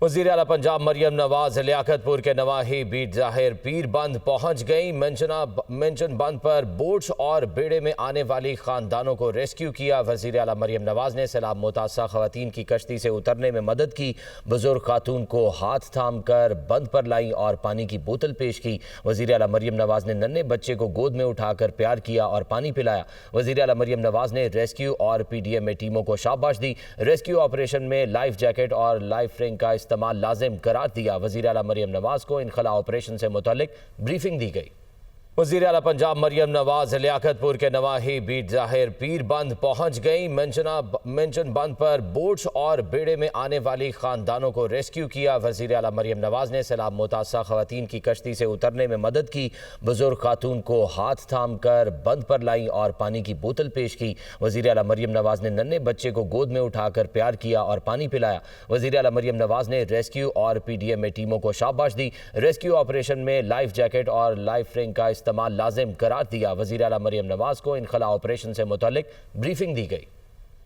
वज़ीर आला पंजाब मरियम नवाज लियाकतपुर के नवाही बीट जाहिर पीर बंद पहुंच गई। मेंशन बंद पर बोट्स और बेड़े में आने वाली खानदानों को रेस्क्यू किया। वज़ीर आला मरियम नवाज ने सैलाब मुतासर खवातीन की कश्ती से उतरने में मदद की। बुजुर्ग खातून को हाथ थाम कर बंद पर लाई और पानी की बोतल पेश की। वज़ीर आला मरियम नवाज ने नन्हे बच्चे को गोद में उठाकर प्यार किया और पानी पिलाया। वज़ीर आला मरियम नवाज ने रेस्क्यू और PDM टीमों को शाबाश दी। रेस्क्यू ऑपरेशन में लाइफ जैकेट और लाइफ रिंग का इस्तेमाल लाजिम करार दिया। वज़ीर आला मरियम नवाज को इनखला ऑपरेशन से मुतालिक ब्रीफिंग दी गई। वज़ीर आला पंजाब मरियम नवाज लियाकतपुर के नवाही बीट जाहिर पीर बंद पहुंच गई। मेंशन बंद पर बोट्स और बेड़े में आने वाली खानदानों को रेस्क्यू किया। वज़ीर आला मरियम नवाज ने सैलाब मुतासर खवातीन की कश्ती से उतरने में मदद की। बुजुर्ग खातून को हाथ थाम कर बंद पर लाई और पानी की बोतल पेश की। वज़ीर आला मरियम नवाज ने नन्हे बच्चे को गोद में उठाकर प्यार किया और पानी पिलाया। वज़ीर आला मरियम नवाज ने रेस्क्यू और PDM टीमों को शाबाश दी। रेस्क्यू ऑपरेशन में लाइफ जैकेट और लाइफ रिंग का इस्तेमाल लाजिम करार दिया। वज़ीर आला मरियम नवाज को इनखला ऑपरेशन से मुतालिक ब्रीफिंग दी गई।